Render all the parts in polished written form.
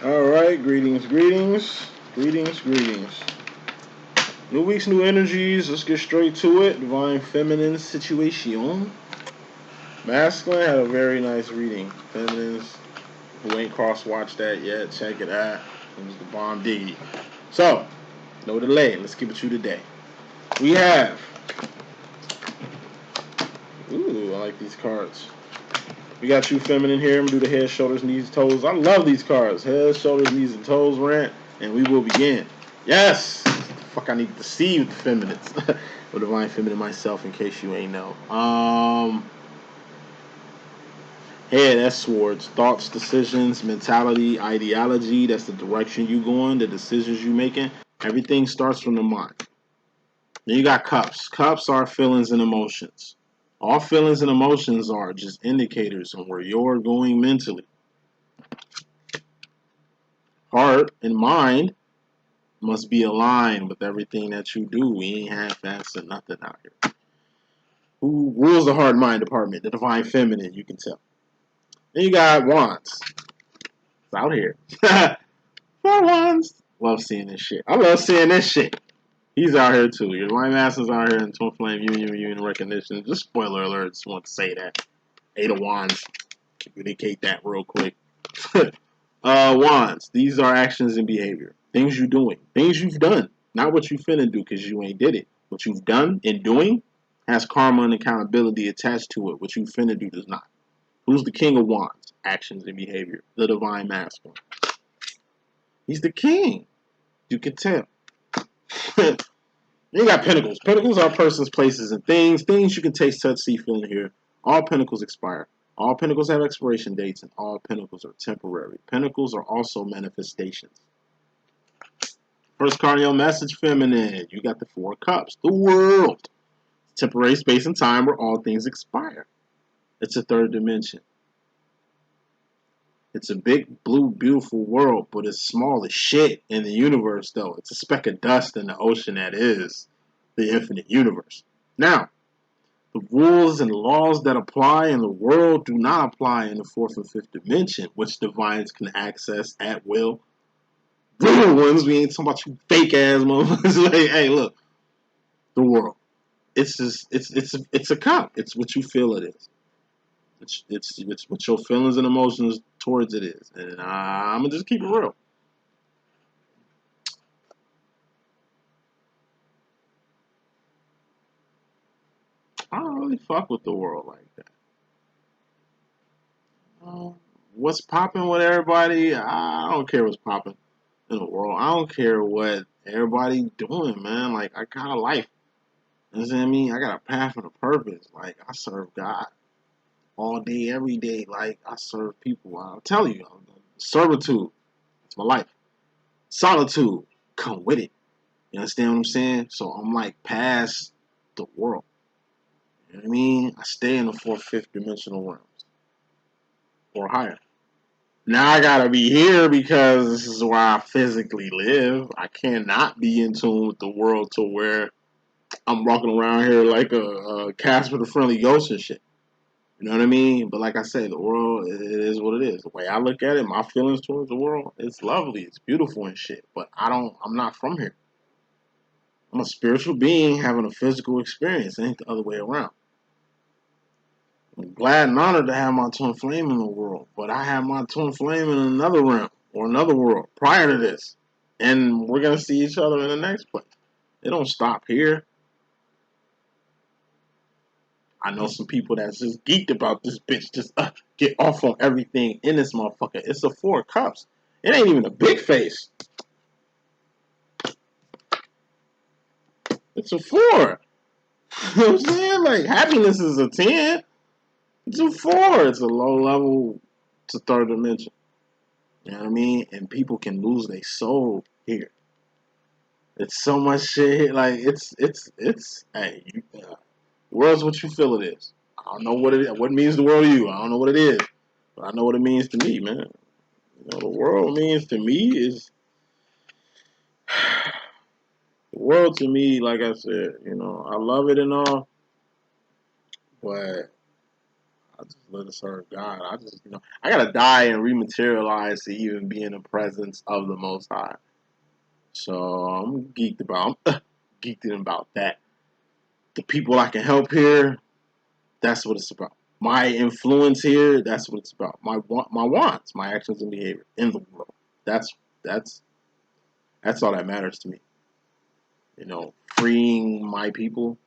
Alright, greetings. New weeks, new energies. Let's get straight to it. Divine Feminine Situation. Masculine had a very nice reading. Feminines, who ain't cross-watched that yet, check it out. It was the bomb diggy. So, no delay. Let's keep it to today. We have... Ooh, I like these cards. We got you feminine here. I'm going to do the head, shoulders, knees, toes. I love these cards. Head, shoulders, knees, and toes rant. And we will begin. Yes! Fuck, I need to see with the feminists. Or divine feminine myself, in case you ain't know. Head, that's swords. Thoughts, decisions, mentality, ideology. That's the direction you going, the decisions you making. Everything starts from the mind. Then you got cups. Cups are feelings and emotions. All feelings and emotions are just indicators on where you're going mentally. Heart and mind must be aligned with everything that you do. We ain't half-assing nothing out here. Who rules the heart mind department? The divine feminine, you can tell. Then you got wands. It's out here. Four wands. Love seeing this shit. I love seeing this shit. He's out here too. Your divine master's out here in Twin Flame Union Recognition. Just spoiler alert. Just want to say that. Eight of Wands. Communicate that real quick. Wands. These are actions and behavior. Things you're doing. Things you've done. Not what you finna do because you ain't did it. What you've done and doing has karma and accountability attached to it. What you finna do does not. Who's the king of wands? Actions and behavior. The divine masculine. He's the king. You can tell. You got pentacles. Pentacles are persons, places, and things. Things you can taste, touch, see, feel, and hear. All pentacles expire. All pentacles have expiration dates, and all pentacles are temporary. Pentacles are also manifestations. First card in your message, feminine. You got the Four Cups. The world. Temporary space and time where all things expire. It's a third dimension. It's a big, blue, beautiful world, but it's small as shit in the universe, though. It's a speck of dust in the ocean that is the infinite universe. Now, the rules and laws that apply in the world do not apply in the fourth and fifth dimension, which divines can access at will. Real ones, we ain't talking about you fake ass motherfuckers. Like, hey, look, the world. It's just, it's a cup. It's what you feel it is. It's what your feelings and emotions towards it is, and I'm gonna just keep it real. I don't really fuck with the world like that. What's popping with everybody? I don't care what's popping in the world. I don't care what everybody doing, man. Like, I got a life. You know what I mean? I got a path and a purpose. Like, I serve God all day, every day. Like, I serve people. I'll tell you, servitude. It's my life. Solitude. Come with it. You understand what I'm saying? So I'm like past the world. You know what I mean? I stay in the fourth, fifth dimensional realms or higher. Now I gotta be here because this is where I physically live. I cannot be in tune with the world to where I'm walking around here like a Casper the Friendly Ghost and shit. You know what I mean? But like I said, the world, it is what it is. The way I look at it, my feelings towards the world, it's lovely, it's beautiful and shit. But I'm not from here. I'm a spiritual being having a physical experience. It ain't the other way around. I'm glad and honored to have my twin flame in the world, but I have my twin flame in another realm or another world prior to this. And we're going to see each other in the next place. It don't stop here. I know some people that's just geeked about this bitch. Just get off on everything in this motherfucker. It's a Four Cups. It ain't even a big face. It's a 4. You know what I'm saying? Like, happiness is a 10. It's a 4. It's a low level. It's a third dimension. You know what I mean? And people can lose their soul here. It's so much shit here. Like, hey, world's what you feel it is. I don't know what it means the world to you. I don't know what it is. But I know what it means to me, man. You know, the world means to me is, the world to me, like I said, I love it and all, but just live to serve God. I just, I gotta die and rematerialize to even be in the presence of the Most High. So I'm geeked about that. The people I can help here, that's what it's about. My influence here, that's what it's about. My wants, my actions and behavior in the world. That's that's all that matters to me. Freeing my people,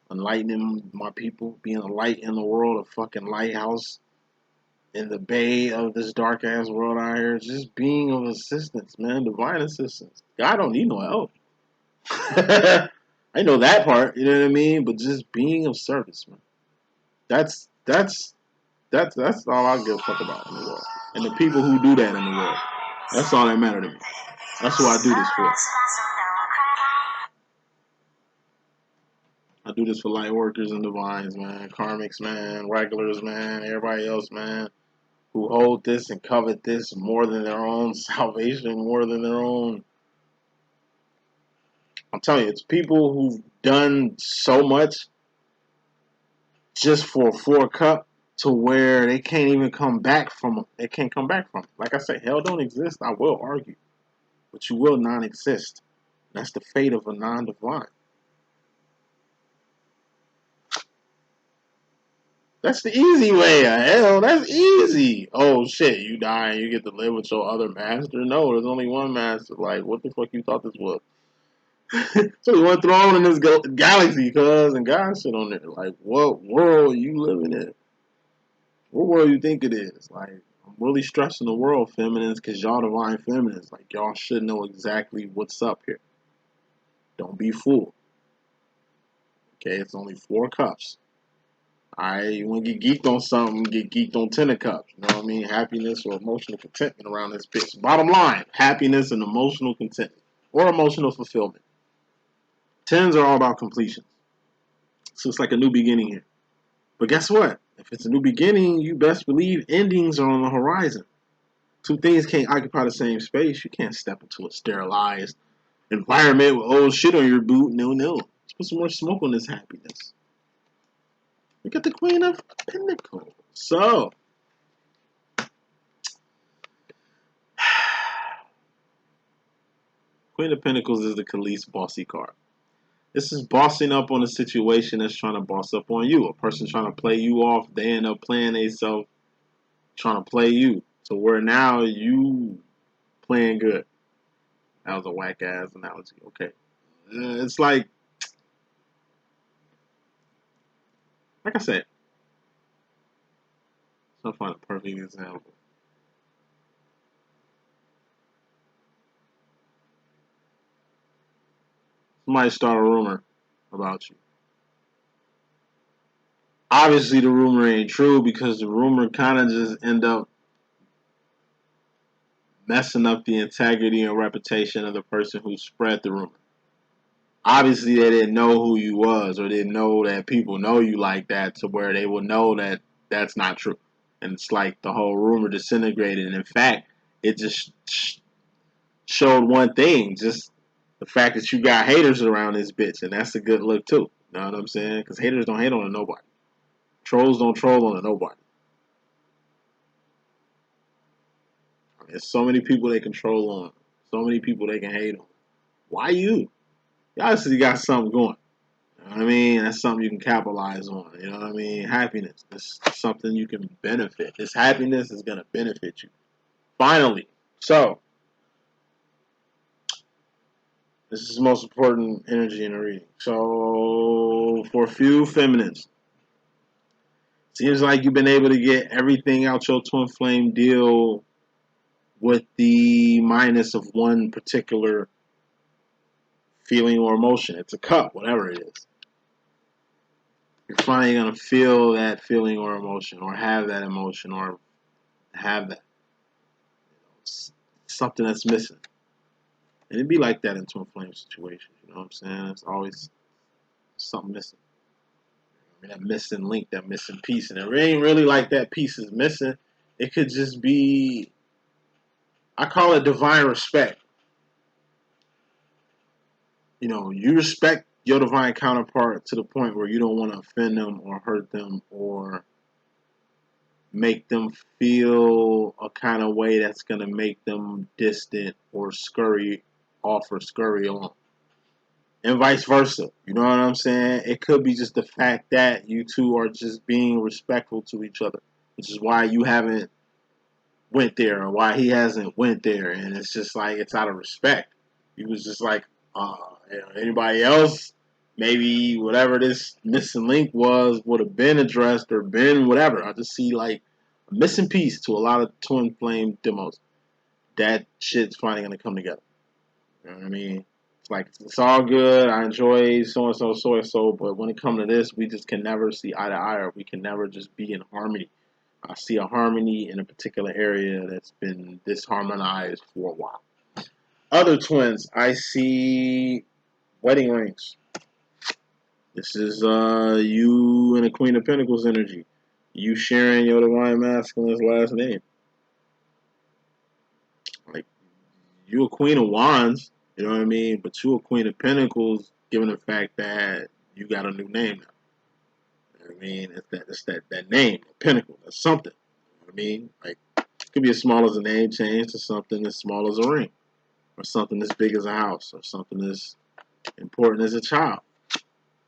enlightening my people, being a light in the world, a fucking lighthouse in the bay of this dark ass world out here. Just being of assistance, man, divine assistance. God don't need no help. I know that part, you know what I mean? But just being of service, man. That's all I give a fuck about in the world. And the people who do that in the world. That's all that matter to me. That's what I do this for. I do this for light workers and divines, man. Karmics, man. Regulars, man. Everybody else, man. Who hold this and covet this more than their own salvation, more than their own. I'm telling you, it's people who've done so much just for a 4 cup to where they can't even come back from it. They can't come back from it. Like I said, hell don't exist. I will argue. But you will non-exist. That's the fate of a non-divine. That's the easy way of hell. That's easy. Oh shit, you die and you get to live with your other master? No, there's only one master. Like, what the fuck you thought this was? So one throne in this galaxy, cuz, and God shit on there. Like, what world you living in? What world you think it is? Like, I'm really stressing the world, feminines, because y'all divine feminines. Like, y'all should know exactly what's up here. Don't be fooled. Okay, it's only 4 cups. Alright, you want to get geeked on something, get geeked on 10 cups. You know what I mean? Happiness or emotional contentment around this bitch. Bottom line, happiness and emotional contentment. Or emotional fulfillment. 10s are all about completion. So it's like a new beginning here. But guess what? If it's a new beginning, you best believe endings are on the horizon. Two things can't occupy the same space. You can't step into a sterilized environment with old shit on your boot. No. Let's put some more smoke on this happiness. We got the Queen of Pentacles. So, Queen of Pentacles is the Khalees bossy card. This is bossing up on a situation that's trying to boss up on you. A person trying to play you off, they end up playing themselves, trying to play you. So where now you playing good. That was a whack ass analogy. Okay. It's like I said, I'll find a perfect example. Somebody start a rumor about you. Obviously, the rumor ain't true because the rumor kind of just end up messing up the integrity and reputation of the person who spread the rumor. Obviously, they didn't know who you was or didn't know that people know you like that to where they will know that that's not true. And it's like the whole rumor disintegrated. And in fact, it just showed one thing, just the fact that you got haters around this bitch. And that's a good look, too. You know what I'm saying? Because haters don't hate on nobody. Trolls don't troll on nobody. I mean, there's so many people they control on. So many people they can hate on. Why you? You obviously got something going. You know what I mean? That's something you can capitalize on. You know what I mean? Happiness. That's something you can benefit. This happiness is going to benefit you. Finally. So, this is the most important energy in the reading. So, for a few feminines, seems like you've been able to get everything out your twin flame deal with the minus of one particular feeling or emotion. It's a cup, whatever it is. You're finally going to feel that feeling or emotion, or have that emotion, or have that. Something that's missing. And it'd be like that in twin flame situations, you know what I'm saying? It's always something missing. I mean, that missing link, that missing piece. And it ain't really like that piece is missing. It could just be, I call it divine respect. You know, you respect your divine counterpart to the point where you don't want to offend them or hurt them or make them feel a kind of way that's going to make them distant or scurry off or scurry on. And vice versa. You know what I'm saying? It could be just the fact that you two are just being respectful to each other, which is why you haven't went there or why he hasn't went there. And it's just like, it's out of respect. He was just like, anybody else, maybe whatever this missing link was would have been addressed or been whatever. I just see like a missing piece to a lot of Twin Flame demos. That shit's finally going to come together. You know what I mean? It's like, it's all good. I enjoy so, but when it comes to this, we just can never see eye to eye, or we can never just be in harmony. I see a harmony in a particular area that's been disharmonized for a while. Other twins, I see wedding rings. This is you and the Queen of Pentacles energy. You sharing your divine masculine's last name. Like, you a Queen of Wands, you know what I mean? But you a Queen of Pentacles, given the fact that you got a new name now. You know what I mean? It's that name, Pentacle. That's something. You know what I mean? Like, it could be as small as a name change to something as small as a ring, or something as big as a house, or something as important as a child.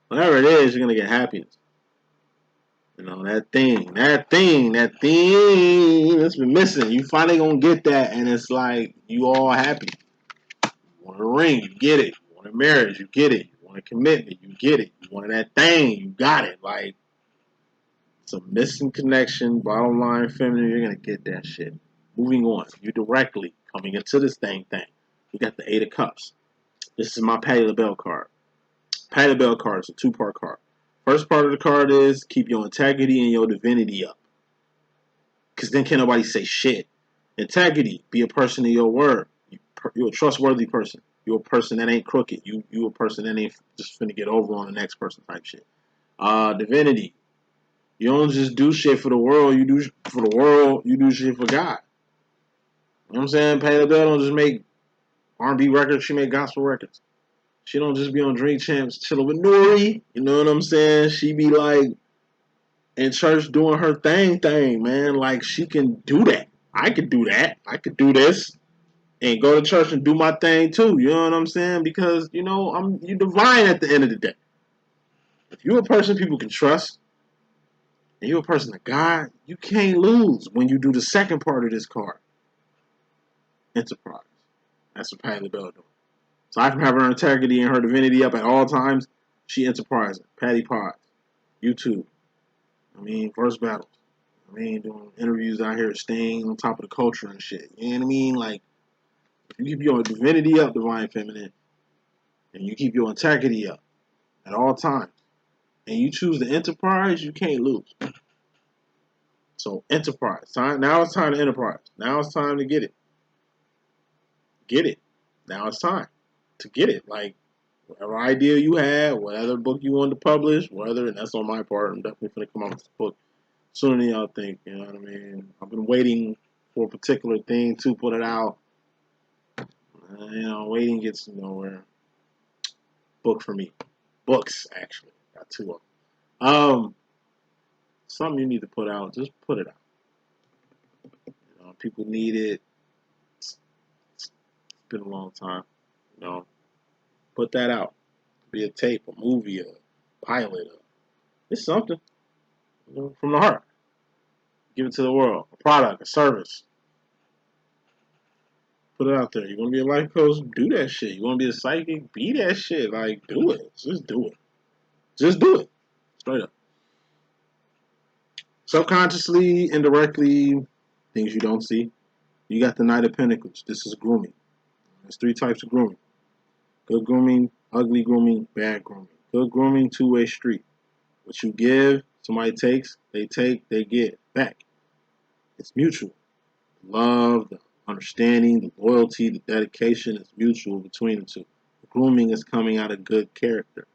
Whatever it is, you're gonna get happiness. You know, that thing that's been missing. You finally gonna get that, and it's like you all happy. You want a ring, you get it. You want a marriage, you get it. You want a commitment, you get it. You wanted that thing, you got it. Like, it's a missing connection. Bottom line, feminine, you're gonna get that shit. Moving on, you directly coming into this thing. You got the Eight of Cups. This is my Patti LaBelle card. Patti LaBelle card is a two-part card. First part of the card is keep your integrity and your divinity up. Because then can't nobody say shit. Integrity, be a person of your word. You're a trustworthy person. You're a person that ain't crooked. You a person that ain't just finna get over on the next person type shit. Divinity. You don't just do shit for the world. You do for the world. You do shit for God. You know what I'm saying? Patti LaBelle don't just make R&B records. She make gospel records. She don't just be on Drink Champs chilling with Nori. You know what I'm saying? She be like in church doing her thing, man. Like, she can do that. I could do that. I could do this and go to church and do my thing too. You know what I'm saying? Because, you know, you divine at the end of the day. If you're a person people can trust and you're a person of God, you can't lose when you do the second part of this card. Enterprise. That's what Patti LaBelle doing. So I can have her integrity and her divinity up at all times. She enterprising. Patty Pods. YouTube. I mean, First Battles. I mean, doing interviews out here, staying on top of the culture and shit. You know what I mean? Like, if you keep your divinity up, divine feminine, and you keep your integrity up at all times, and you choose the enterprise, you can't lose. So, enterprise. Now it's time to enterprise. Now it's time to get it. Get it. Now it's time to get it. Like, whatever idea you had, whatever book you wanted to publish, and that's on my part. I'm definitely going to come out with this book sooner than y'all think. You know what I mean? I've been waiting for a particular thing to put it out. Waiting gets nowhere. Book for me. Books, actually. Got two of them. Something you need to put out, just put it out. People need it. It's been a long time. Put that out. Be a tape, a movie, a pilot. It's something. From the heart. Give it to the world. A product, a service. Put it out there. You want to be a life coach? Do that shit. You want to be a psychic? Be that shit. Like, do it. Just do it. Just do it. Straight up. Subconsciously, indirectly, things you don't see. You got the Knight of Pentacles. This is grooming. There's three types of grooming. Good grooming, ugly grooming, bad grooming. Good grooming, two-way street. What you give, somebody takes, they take, they get back. It's mutual. Love, the understanding, the loyalty, the dedication is mutual between the two. Grooming is coming out of good character.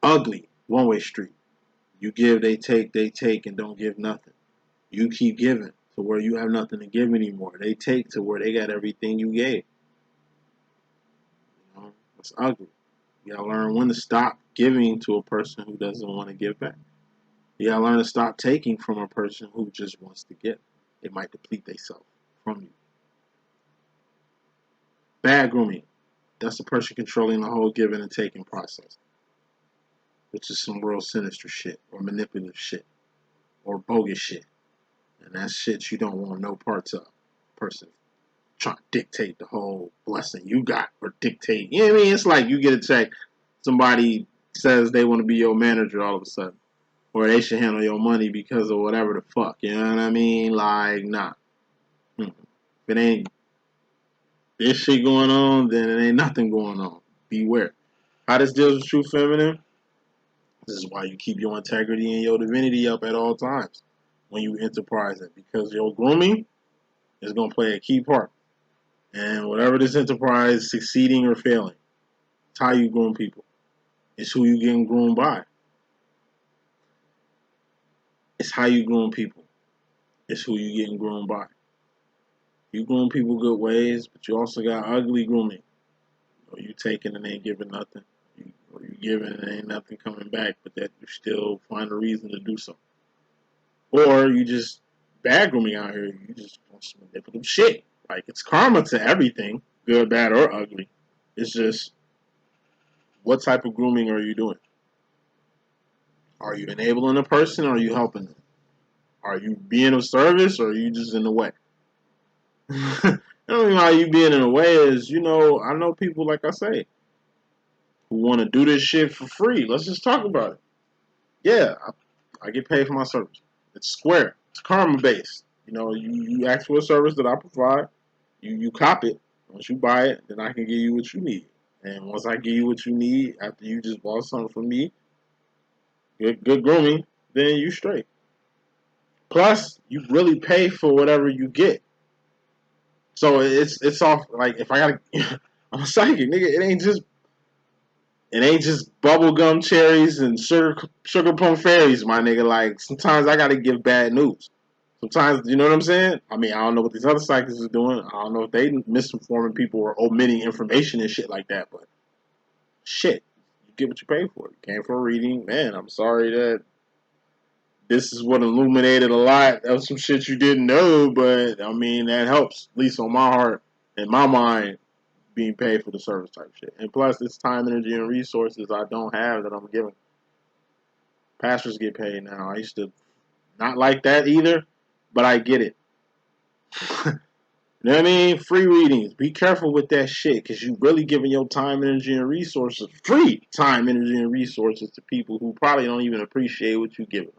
Ugly, one-way street. You give, they take, and don't give nothing. You keep giving to where you have nothing to give anymore. They take to where they got everything you gave. It's ugly. You gotta learn when to stop giving to a person who doesn't want to give back. You gotta learn to stop taking from a person who just wants to get. It might deplete themselves from you. Bad grooming. That's the person controlling the whole giving and taking process, which is some real sinister shit, or manipulative shit, or bogus shit. And that's shit you don't want no parts of. Person trying to dictate the whole blessing you got, or dictate. You know what I mean? It's like you get a check, somebody says they want to be your manager all of a sudden, or they should handle your money because of whatever the fuck. You know what I mean? Like, nah. If it ain't this shit going on, then it ain't nothing going on. Beware. How this deals with true feminine? This is why you keep your integrity and your divinity up at all times when you enterprise it, because your grooming is going to play a key part. And whatever this enterprise, succeeding or failing, it's how you groom people. It's who you getting groomed by. It's how you groom people. It's who you getting groomed by. You groom people good ways, but you also got ugly grooming. Or you taking and ain't giving nothing. Or you giving and ain't nothing coming back, but that you still find a reason to do so. Or you just bad grooming out here. You just want some manipulative shit. Like, it's karma to everything, good, bad, or ugly. It's just, what type of grooming are you doing? Are you enabling a person, or are you helping them? Are you being of service, or are you just in the way? I don't know how you being in the way is, I know people, like I say, who want to do this shit for free. Let's just talk about it. Yeah, I get paid for my service. It's square. It's karma based. You ask for a service that I provide. You cop it. Once you buy it, then I can give you what you need. And once I give you what you need, after you just bought something from me, good grooming, then you straight. Plus, you really pay for whatever you get. So it's off. Like, if I gotta, I'm a psychic, nigga. It ain't just bubblegum cherries and sugar plum fairies, my nigga. Like, sometimes I gotta give bad news. Sometimes, you know what I'm saying? I mean, I don't know what these other psychics are doing. I don't know if they misinforming people or omitting information and shit like that. But shit, you get what you pay for. You came for a reading, man. I'm sorry that this is what illuminated a lot of some shit you didn't know. But I mean, that helps, at least on my heart and my mind, being paid for the service type shit. And plus, it's time, energy, and resources I don't have that I'm giving. Pastors get paid now. I used to not like that either, but I get it. You know what I mean? Free readings. Be careful with that shit, because you really giving your time, energy, and resources, free time, energy, and resources, to people who probably don't even appreciate what you give them.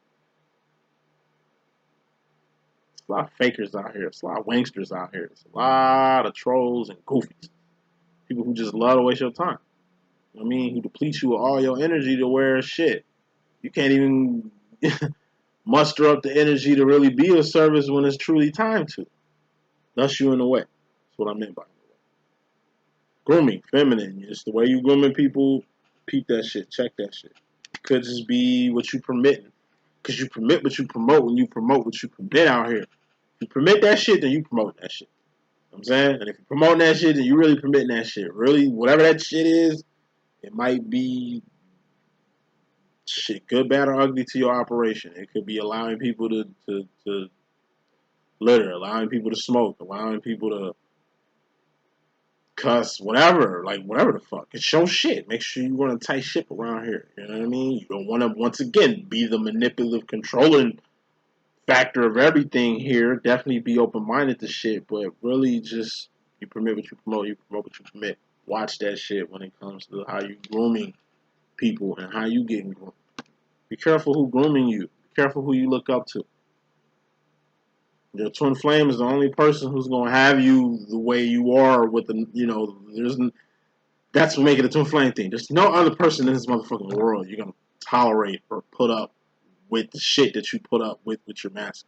There's a lot of fakers out here. There's a lot of wanksters out here. There's a lot of trolls and goofies. People who just love to waste your time. You know what I mean? Who deplete you with all your energy to wear shit. You can't even muster up the energy to really be of service when it's truly time to. Thus you in the way. That's what I meant by it. Grooming, feminine. It's the way you grooming people. Peep that shit. Check that shit. It could just be what you permitting. Because you permit what you promote when you promote what you permit out here. If you permit that shit, then you promote that shit. You know what I'm saying? And if you're promoting that shit, then you really permitting that shit. Really, whatever that shit is, it might be shit, good, bad, or ugly to your operation. It could be allowing people to litter, allowing people to smoke, allowing people to cuss, whatever, like whatever the fuck. It's your shit. Make sure you run a tight ship around here. You know what I mean? You don't want to, once again, be the manipulative, controlling factor of everything here. Definitely be open-minded to shit, but really just, you permit what you promote, you promote what you permit. Watch that shit when it comes to how you grooming people and how you getting groomed. Be careful who grooming you. Be careful who you look up to. Your twin flame is the only person who's gonna have you the way you are with the, that's what makes it a twin flame thing. There's no other person in this motherfucking world you're gonna tolerate or put up with the shit that you put up with your mask.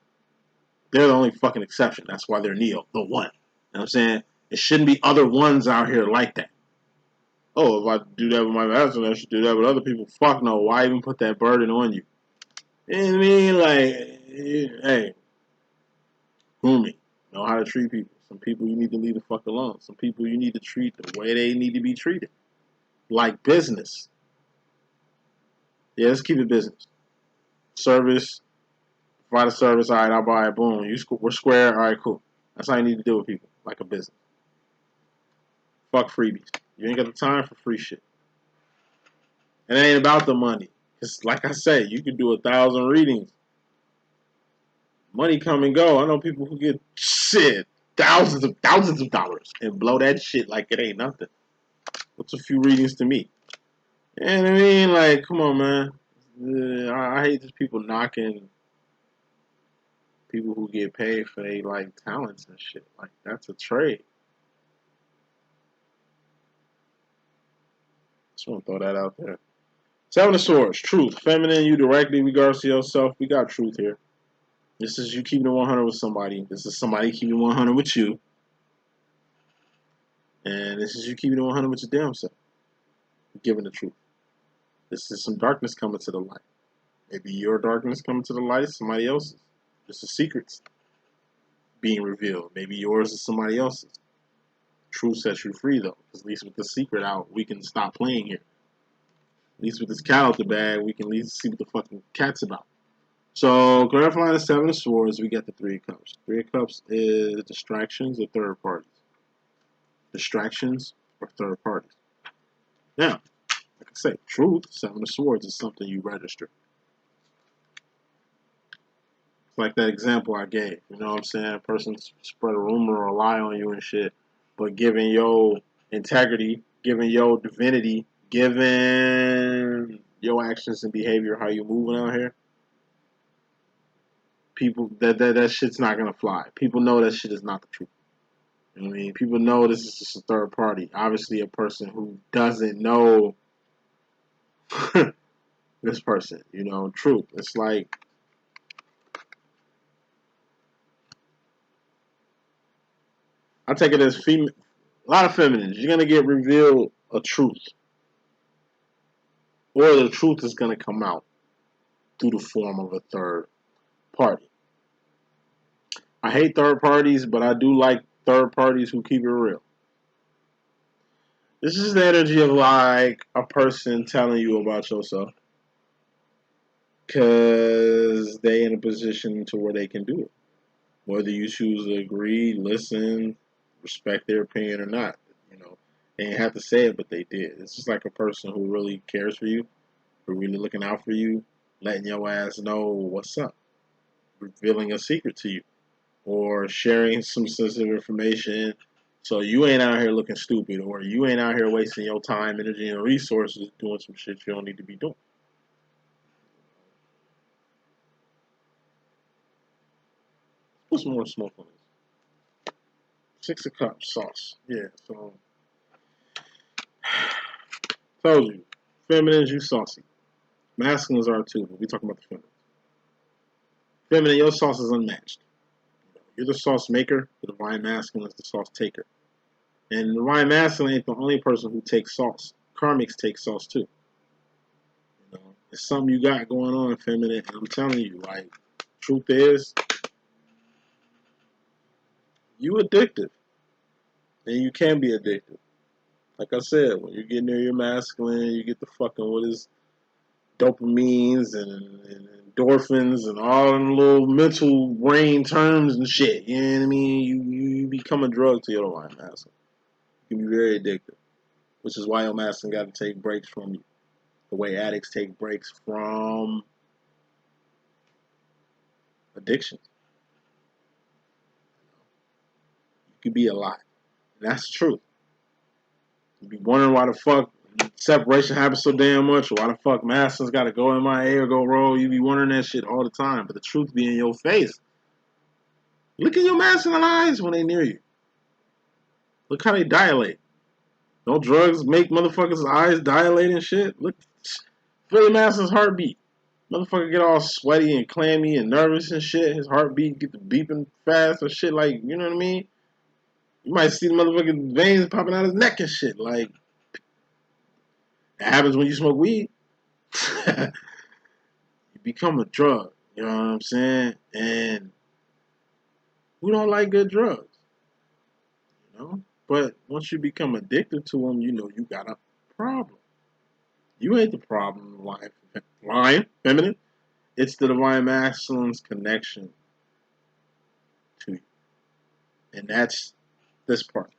They're the only fucking exception. That's why they're Neo, the one. You know what I'm saying? There shouldn't be other ones out here like that. Oh, if I do that with my master, I should do that with other people. Fuck no. Why even put that burden on you? You know what I mean? Like, hey, grooming. Know how to treat people. Some people you need to leave the fuck alone. Some people you need to treat the way they need to be treated. Like business. Yeah, let's keep it business. Service, provide a service. All right, I'll buy it. Boom. We're square. All right, cool. That's how you need to deal with people, like a business. Fuck freebies. You ain't got the time for free shit. And it ain't about the money. It's like I said, you can do 1,000 readings. Money come and go. I know people who get shit, thousands of dollars and blow that shit like it ain't nothing. What's a few readings to me? And I mean, like, come on, man. I hate these people knocking people who get paid for their like talents and shit. Like that's a trade. Just want to throw that out there. Seven of Swords, truth, feminine. You directly regards to yourself. We got truth here. This is you keeping it 100 with somebody. This is somebody keeping it 100 with you. And this is you keeping it 100 with your damn self. Giving the truth. This is some darkness coming to the light. Maybe your darkness coming to the light is somebody else's. Just the secrets being revealed. Maybe yours is somebody else's. Truth sets you free though. Because at least with the secret out, we can stop playing here. At least with this cat out the bag, we can at least see what the fucking cat's about. So, clarifying the Seven of Swords, we get the Three of Cups. Three of Cups is distractions or third parties. Distractions or third parties. Now, like I say, truth, Seven of Swords is something you register. It's like that example I gave. You know what I'm saying? A person spread a rumor or a lie on you and shit, but given your integrity, given your divinity, given your actions and behavior, how you moving out here, people that shit's not gonna fly. People know that shit is not the truth. You know what I mean? People know this is just a third party. Obviously, a person who doesn't know this person, you know, truth. It's like I take it as female. A lot of feminines. You're gonna get revealed a truth, or the truth is gonna come out through the form of a third party. I hate third parties, but I do like third parties who keep it real. This is the energy of like a person telling you about yourself because they in a position to where they can do it. Whether you choose to agree, listen, respect their opinion or not, you know, they didn't have to say it, but they did. It's just like a person who really cares for you, who really looking out for you, letting your ass know what's up, revealing a secret to you, or sharing some sensitive information so you ain't out here looking stupid, or you ain't out here wasting your time, energy, and resources doing some shit you don't need to be doing. Put some more smoke on this. Six of Cups, sauce. Yeah, so told you, feminines, you saucy. Masculines are too, but we talking about the feminine. Feminine, your sauce is unmatched. You're the sauce maker, the divine masculine is the sauce taker. And the divine masculine ain't the only person who takes sauce. Karmics take sauce too. You know, it's something you got going on, feminine, and I'm telling you, like, truth is, you addictive. And you can be addictive. Like I said, when you get near your masculine, you get the fucking what is dopamines and endorphins and all them little mental brain terms and shit. You know what I mean? You become a drug to your divine masculine. It can be very addictive, which is why your masculine got to take breaks from you. The way addicts take breaks from addiction. You can be a lot. And that's the truth. You be wondering why the fuck separation happens so damn much, or why the fuck masculines got to go MIA or go roll. You be wondering that shit all the time. But the truth be in your face. Look in your masculine eyes when they near you. Look how they dilate. No drugs make motherfuckers' eyes dilate and shit. Look, feel your masculine's heartbeat. Motherfucker get all sweaty and clammy and nervous and shit. His heartbeat get to beeping fast or shit like, you know what I mean? You might see the motherfucking veins popping out his neck and shit. Like, that happens when you smoke weed. You become a drug. You know what I'm saying? And we don't like good drugs. You know? But once you become addicted to them, you know you got a problem. You ain't the problem in life. Lying, feminine. It's the divine masculine's connection to you. And that's this part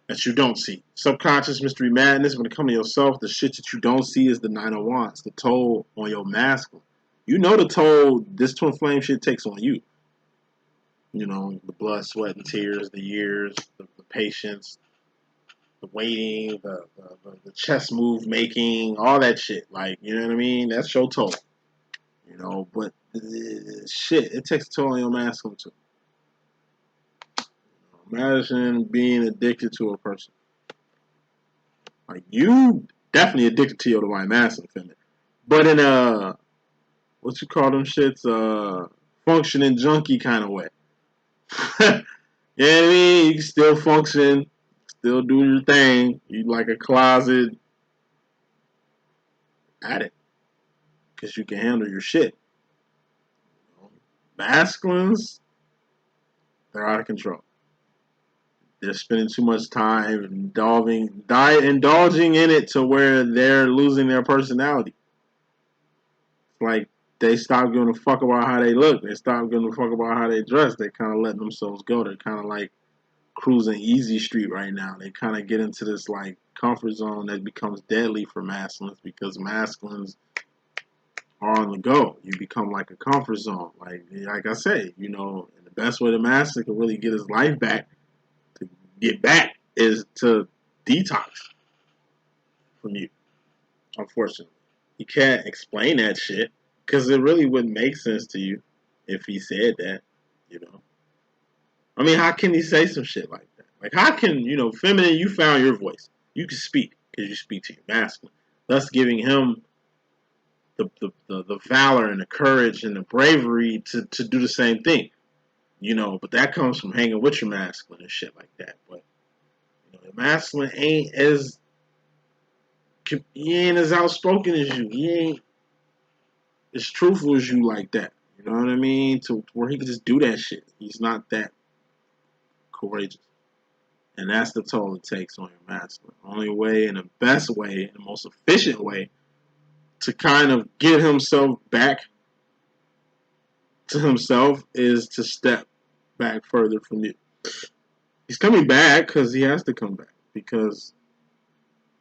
that you don't see. Subconscious mystery madness, when it comes to yourself, the shit that you don't see is the 9 of Wands, the toll on your masculine. You know the toll this twin flame shit takes on you. You know, the blood, sweat, and tears, the years, the patience, the waiting, the chess move making, all that shit. Like, you know what I mean? That's your toll. You know, but shit, it takes a toll on your masculine too. Imagine being addicted to a person. Like, you definitely addicted to your divine masculine, feminine. But in a, what you call them shits, functioning junkie kind of way. You know what I mean? You can still function, still do your thing. You like a closet addict because you can handle your shit. Masculines, they're out of control. They're spending too much time indulging in it to where they're losing their personality. It's like they stop giving a fuck about how they look. They stop giving a fuck about how they dress. They kind of letting themselves go. They're kind of like cruising easy street right now. They kind of get into this like comfort zone that becomes deadly for masculines because masculines are on the go. You become like a comfort zone. Like I say, you know, and the best way the masculine can really get his life back, to get back, is to detox from you. Unfortunately, he can't explain that shit because it really wouldn't make sense to you if he said that. You know, I mean, how can he say some shit like that? Like, how can, you know, feminine? You found your voice. You can speak because you speak to your masculine, thus giving him the valor and the courage and the bravery to do the same thing. You know, but that comes from hanging with your masculine and shit like that. But you know, the masculine he ain't as outspoken as you. He ain't as truthful as you like that. You know what I mean? To where he can just do that shit. He's not that courageous. And that's the toll it takes on your masculine. The only way and the best way and the most efficient way to kind of get himself back to himself is to step back further from you. He's coming back because he has to come back. Because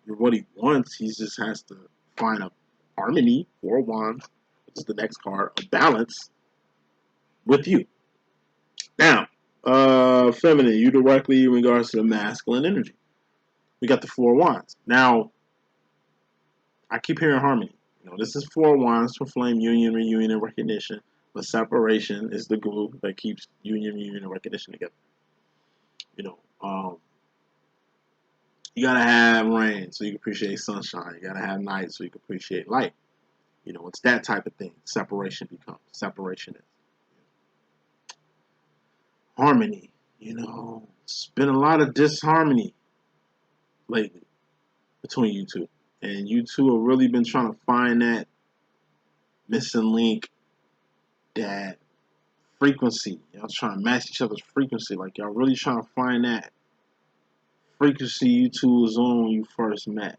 what he wants, he just has to find a harmony, 4 wands, which is the next card, a balance with you. Now, feminine, you directly in regards to the masculine energy. We got the 4 wands. Now, I keep hearing harmony. You know, this is 4 wands for flame, union, reunion, and recognition. But separation is the glue that keeps union, reunion, and recognition together. You know, you gotta have rain so you can appreciate sunshine. You gotta have night so you can appreciate light. You know, it's that type of thing. Separation becomes. Separation is. Harmony. You know, it's been a lot of disharmony lately between you two. And you two have really been trying to find that missing link, that frequency. Y'all trying to match each other's frequency. Like, y'all really trying to find that frequency you two was on when you first met.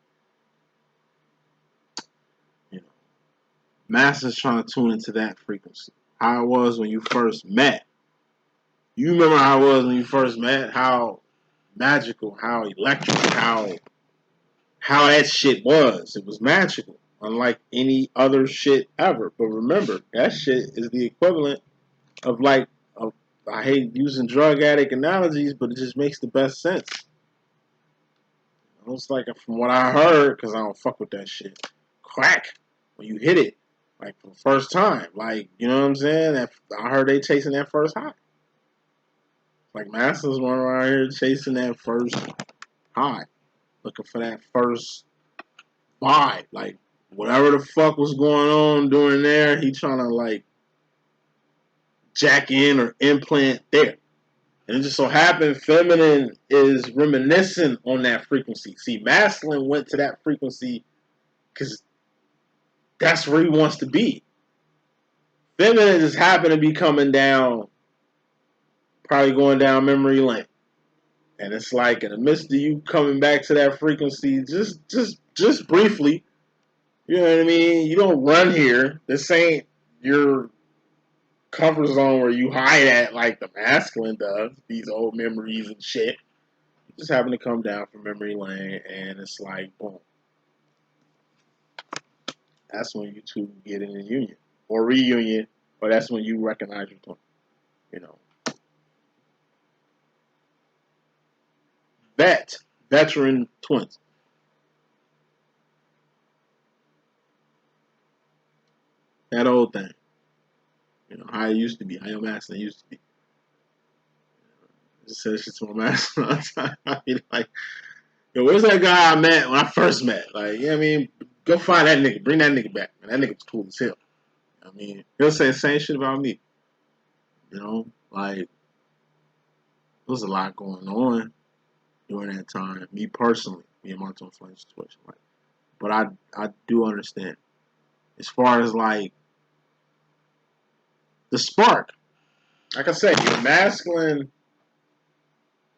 You know, Master's trying to tune into that frequency. How it was when you first met. You remember how it was when you first met? How magical, how electric, how that shit was. It was magical, unlike any other shit ever. But remember, that shit is the equivalent of like, I hate using drug addict analogies, but it just makes the best sense. It's like, from what I heard, because I don't fuck with that shit, crack when you hit it, like for the first time. Like, you know what I'm saying? I heard they chasing that first high. Like, Masters went around here chasing that first high, looking for that first vibe. Like, whatever the fuck was going on during there, he trying to like jack in or implant there. And it just so happened feminine is reminiscent on that frequency. See, masculine went to that frequency because that's where he wants to be. Feminine just happened to be coming down, probably going down memory lane. And it's like, in the midst of you coming back to that frequency, just briefly, you know what I mean? You don't run here. This ain't your comfort zone where you hide at like the masculine does, these old memories and shit. You just happen to come down from memory lane and it's like boom. That's when you two get in a union. Or reunion, or that's when you recognize your twin. You know. Veteran twins. That old thing. You know, how it used to be, how your master used to be. I just said shit to my master all the time. I mean, like, yo, where's that guy I met when I first met? Like, you know what I mean? Go find that nigga. Bring that nigga back. Man, that nigga's cool as hell. I mean, he'll say the same shit about me. You know? Like, there was a lot going on during that time. Me personally, me and my twin flame situation. Like, but I do understand. As far as like the spark, like I said, your masculine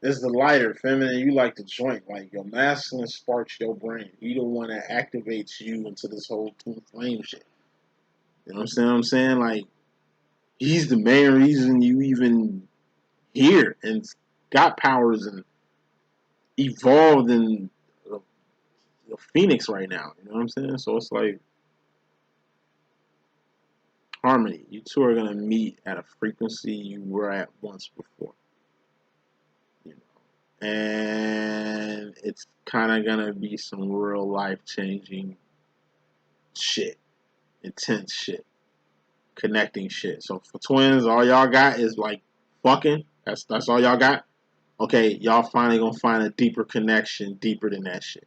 is the lighter, feminine. You like the joint. Like your masculine sparks your brain. He the one that activates you into this whole twin flame shit. You know what I'm saying? Like he's the main reason you even here and got powers and evolved in a phoenix right now. You know what I'm saying? So it's like harmony. You two are gonna meet at a frequency you were at once before. You know, and it's kind of gonna be some real life changing shit, intense shit, connecting shit. So for twins, all y'all got is like fucking. That's all y'all got. Okay, y'all finally gonna find a deeper connection, deeper than that shit.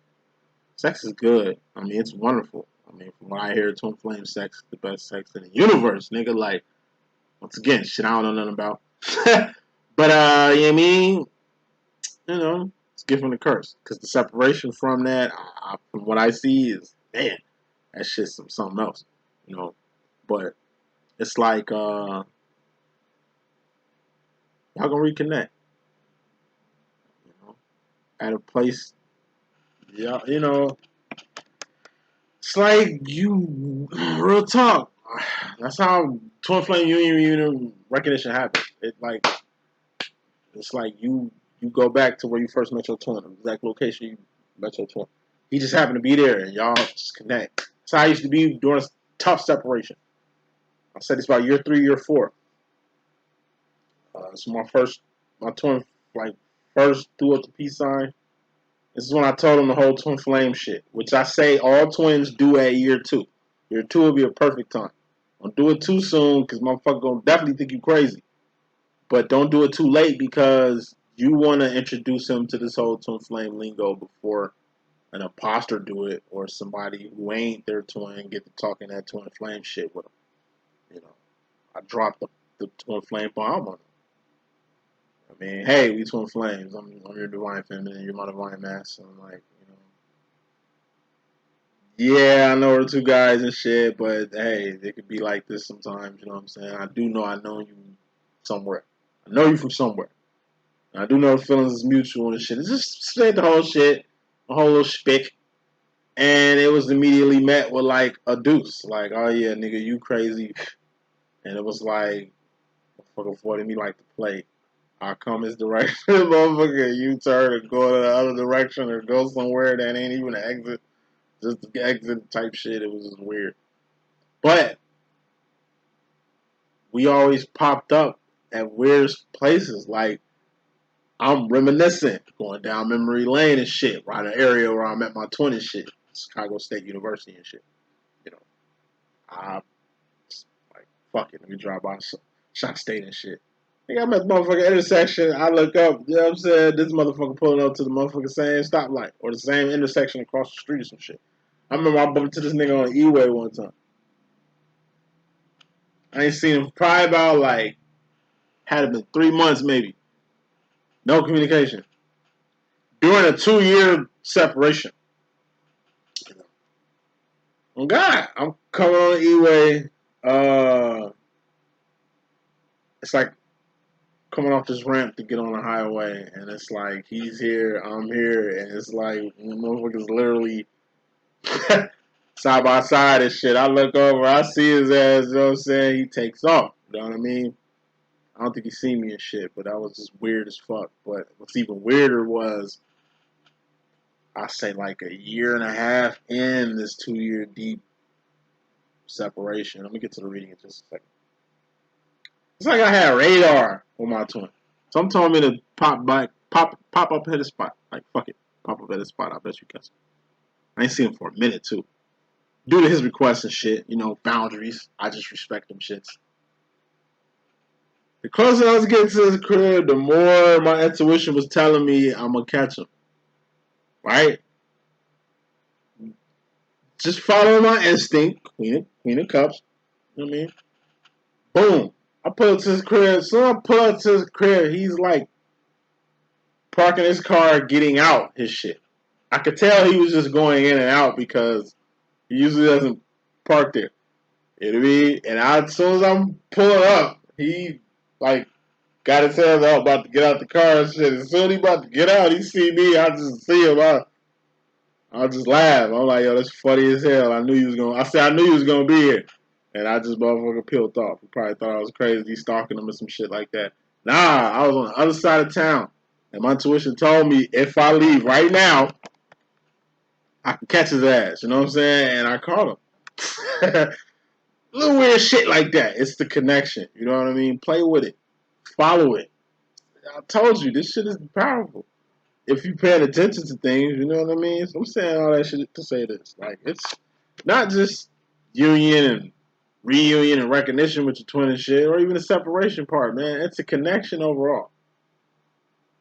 Sex is good. I mean, it's wonderful. I mean, from what I hear, twin flame sex is the best sex in the universe, nigga. Like, once again, shit I don't know nothing about. But you know what I mean? You know, it's gift and a curse. Because the separation from that, from what I see, is man, that shit's something else. You know, but it's like y'all gonna reconnect. You know, at a place. Yeah, you know, it's like you real talk. That's how twin flame union recognition happens. It's like you go back to where you first met your twin, the exact location you met your twin. He just happened to be there, and y'all just connect. That's how I used to be during a tough separation. I said this about year 3, year 4. This is my twin, like first threw up the peace sign. This is when I told him the whole twin flame shit, which I say all twins do at year 2. Year 2 will be a perfect time. Don't do it too soon, because motherfucker gonna definitely think you crazy. But don't do it too late because you want to introduce him to this whole twin flame lingo before an imposter do it or somebody who ain't their twin get to talking that twin flame shit with him. You know, I dropped the twin flame bomb on him. I mean, hey, we twin flames. I'm your divine feminine. You're my divine masculine. I'm like, yeah, I know we're two guys and shit, but hey, it could be like this sometimes. You know what I'm saying? I do know I know you somewhere. I know you from somewhere. I do know the feelings is mutual and shit. It's just said the whole shit, the whole little spick, and it was immediately met with like a deuce, like, oh yeah, nigga, you crazy, and it was like, motherfucker avoided me like the plague. I come his direction, motherfucker, you turn and go the other direction or go somewhere that ain't even an exit, just the exit type shit. It was just weird, but we always popped up at weird places, like. I'm reminiscent, going down memory lane and shit, right? An area where I met my twin and shit, Chicago State University and shit. You know, I like fuck it, let me drive by Shot State and shit. I think I'm at the motherfucking intersection. I look up, you know what I'm saying? This motherfucker pulling up to the motherfucking same stoplight or the same intersection across the street or some shit. I remember I bumped into this nigga on the E-way one time. I ain't seen him probably about like had it been 3 months maybe. No communication during a 2-year separation. Oh God, I'm coming on the E-way. It's like coming off this ramp to get on the highway, and it's like he's here, I'm here, and it's like the motherfuckers literally side by side and shit. I look over, I see his ass, you know what I'm saying? He takes off. You know what I mean? I don't think he seen me and shit, but that was just weird as fuck. But what's even weirder was, I say like a year and a half in this 2 year deep separation. Let me get to the reading in just a second. It's like I had radar with my twin. Some told me to pop up at his spot. Like, fuck it. Pop up at his spot. I bet you catch him. I ain't seen him for a minute, too. Due to his requests and shit, you know, boundaries. I just respect them shits. The closer I was getting to his crib, the more my intuition was telling me I'm gonna catch him. Right? Just following my instinct. Queen of Cups. You know what I mean? Boom. I pull up to his crib. So I pull up to his crib. He's like parking his car, getting out his shit. I could tell he was just going in and out because he usually doesn't park there. You know what I mean? And as soon as I'm pulling up, he like got his hands out, about to get out the car and shit. As soon as he about to get out, he see me. I just see him. I just laugh. I'm like, yo, that's funny as hell. I knew he was gonna. I said I knew he was gonna be here, and I just motherfucker peeled off. He probably thought I was crazy, stalking him or some shit like that. Nah, I was on the other side of town, and my intuition told me if I leave right now, I can catch his ass. You know what I'm saying? And I caught him. Little weird shit like that. It's the connection. You know what I mean? Play with it. Follow it. I told you, this shit is powerful. If you paying attention to things, you know what I mean? So I'm saying all that shit to say this. Like, it's not just union and reunion and recognition with your twin and shit, or even the separation part, man. It's a connection overall.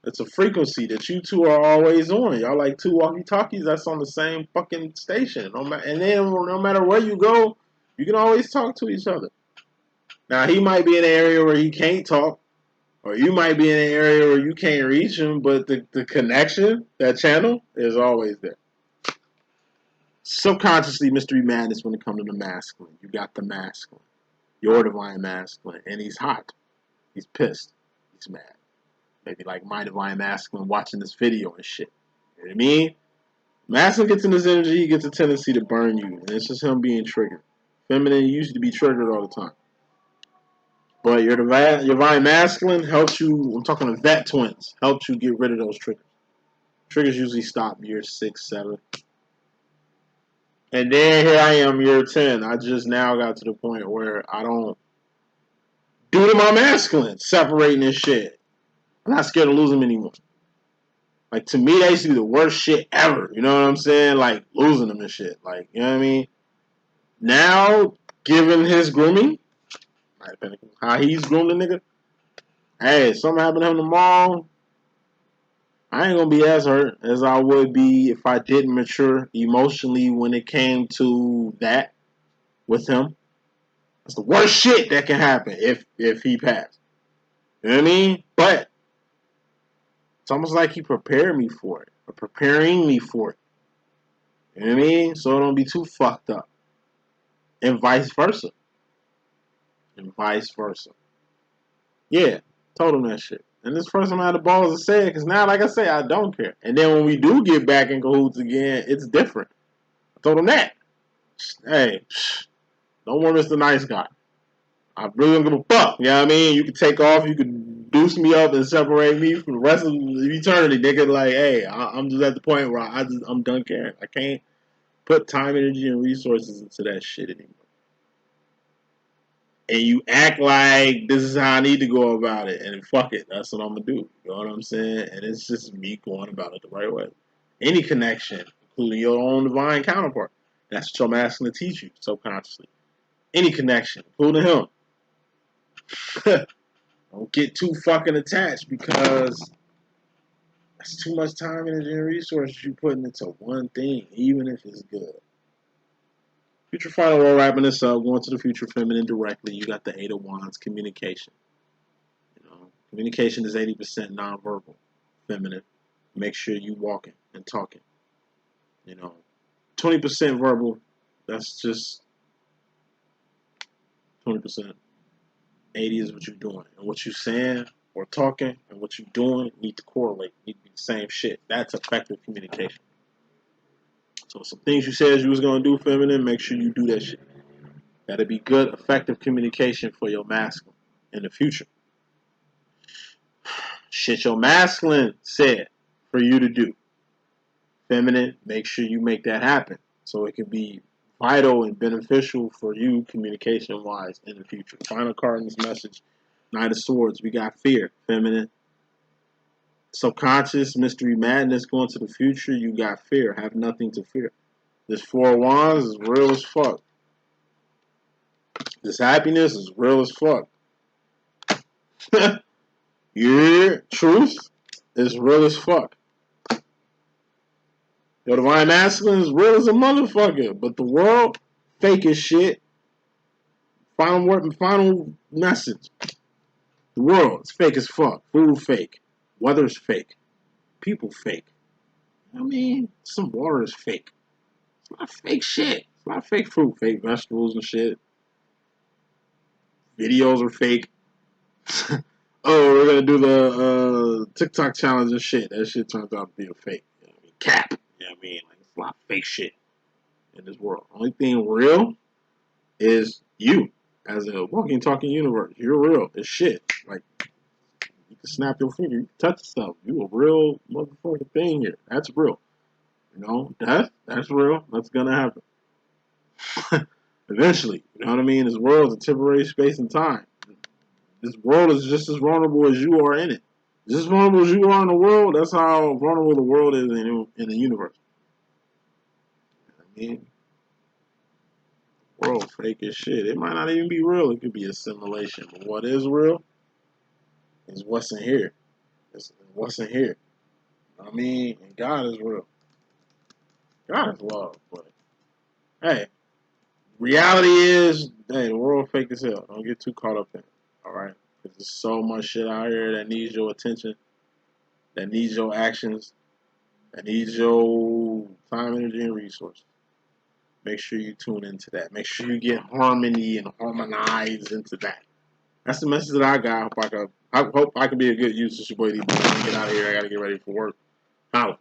It's a frequency that you two are always on. Y'all like two walkie-talkies that's on the same fucking station. And then no matter where you go, you can always talk to each other. Now, he might be in an area where he can't talk, or you might be in an area where you can't reach him, but the connection, that channel, is always there. Subconsciously, mystery madness when it comes to the masculine. You got the masculine. Your divine masculine. And he's hot. He's pissed. He's mad. Maybe like my divine masculine watching this video and shit. You know what I mean? Masculine gets in his energy, he gets a tendency to burn you. And it's just him being triggered. Feminine used to be triggered all the time. But your divine masculine helps you, I'm talking to vet twins, helps you get rid of those triggers. Triggers usually stop year 6, 7. And then here I am, year 10. I just now got to the point where I don't do to my masculine, separating this shit. I'm not scared to lose them anymore. Like, to me, that used to be the worst shit ever. You know what I'm saying? Like, losing them and shit. Like, you know what I mean? Now, given his grooming, how he's groomed the nigga, hey, if something happened to him tomorrow, I ain't gonna be as hurt as I would be if I didn't mature emotionally when it came to that with him. That's the worst shit that can happen if he passed. You know what I mean? But it's almost like he prepared me for it, or preparing me for it. You know what I mean? So it don't be too fucked up. And vice versa. And vice versa. Yeah, told him that shit. And this person had the balls to say it, because now, like I say, I don't care. And then when we do get back in cahoots again, it's different. I told him that. Hey, don't worry, Mr. Nice Guy. I really don't give a fuck. You know what I mean? You can take off, you can deuce me up and separate me from the rest of eternity, nigga. Like, hey, I'm just at the point where I'm done caring. I can't put time, energy, and resources into that shit anymore. And you act like this is how I need to go about it, and fuck it, that's what I'm gonna do. You know what I'm saying? And it's just me going about it the right way. Any connection, including your own divine counterpart, that's what your masculine teach you subconsciously. Any connection, including him. Don't get too fucking attached, because that's too much time, energy, and resources you putting into one thing, even if it's good. Future final world, wrapping this up, going to the future feminine directly. You got the 8 of Wands, communication. You know, communication is 80% nonverbal, feminine. Make sure you walking and talking. You know, 20% verbal. That's just 20%. 80 is what you're doing, and what you're saying or talking and what you're doing need to correlate. Need to be the same shit. That's effective communication. So some things you said you was gonna do, feminine, make sure you do that shit. That'll be good, effective communication for your masculine in the future. Shit your masculine said for you to do. Feminine, make sure you make that happen. So it can be vital and beneficial for you communication wise in the future. Final card in this message, Knight of Swords. We got fear, feminine. Subconscious, mystery, madness going to the future. You got fear. Have nothing to fear. This Four of Wands is real as fuck. This happiness is real as fuck. Yeah, truth is real as fuck. Your divine masculine is real as a motherfucker, but the world fake as shit. Final word, final message. The world is fake as fuck. Food fake. Weather's fake. People fake. I mean, some water is fake. It's a lot of fake shit. It's a lot of fake fruit, fake vegetables and shit. Videos are fake. Oh, we're gonna do the TikTok challenge and shit. That shit turns out to be a fake. You know what I mean? Cap. You know what I mean? Like, it's a lot of fake shit in this world. Only thing real is you as a walking, talking universe. You're real as shit. Like, you can snap your finger, you can touch stuff. You a real motherfucking thing here. That's real. You know, that's real. That's gonna happen. Eventually. You know what I mean? This world's a temporary space and time. This world is just as vulnerable as you are in it. Just as vulnerable as you are in the world, that's how vulnerable the world is in the universe. I mean, world fake as shit. It might not even be real. It could be a simulation. But what is real is what's in here. It's what's in here. I mean, and God is real. God is love. But hey, reality is, hey, the world fake as hell. Don't get too caught up in it. All right, because there's so much shit out here that needs your attention, that needs your actions, that needs your time, energy, and resources. Make sure you tune into that. Make sure you get harmony and harmonize into that. That's the message that I got. I hope I can be a good use. It's your boy D.Boom. Get out of here. I gotta get ready for work. Out.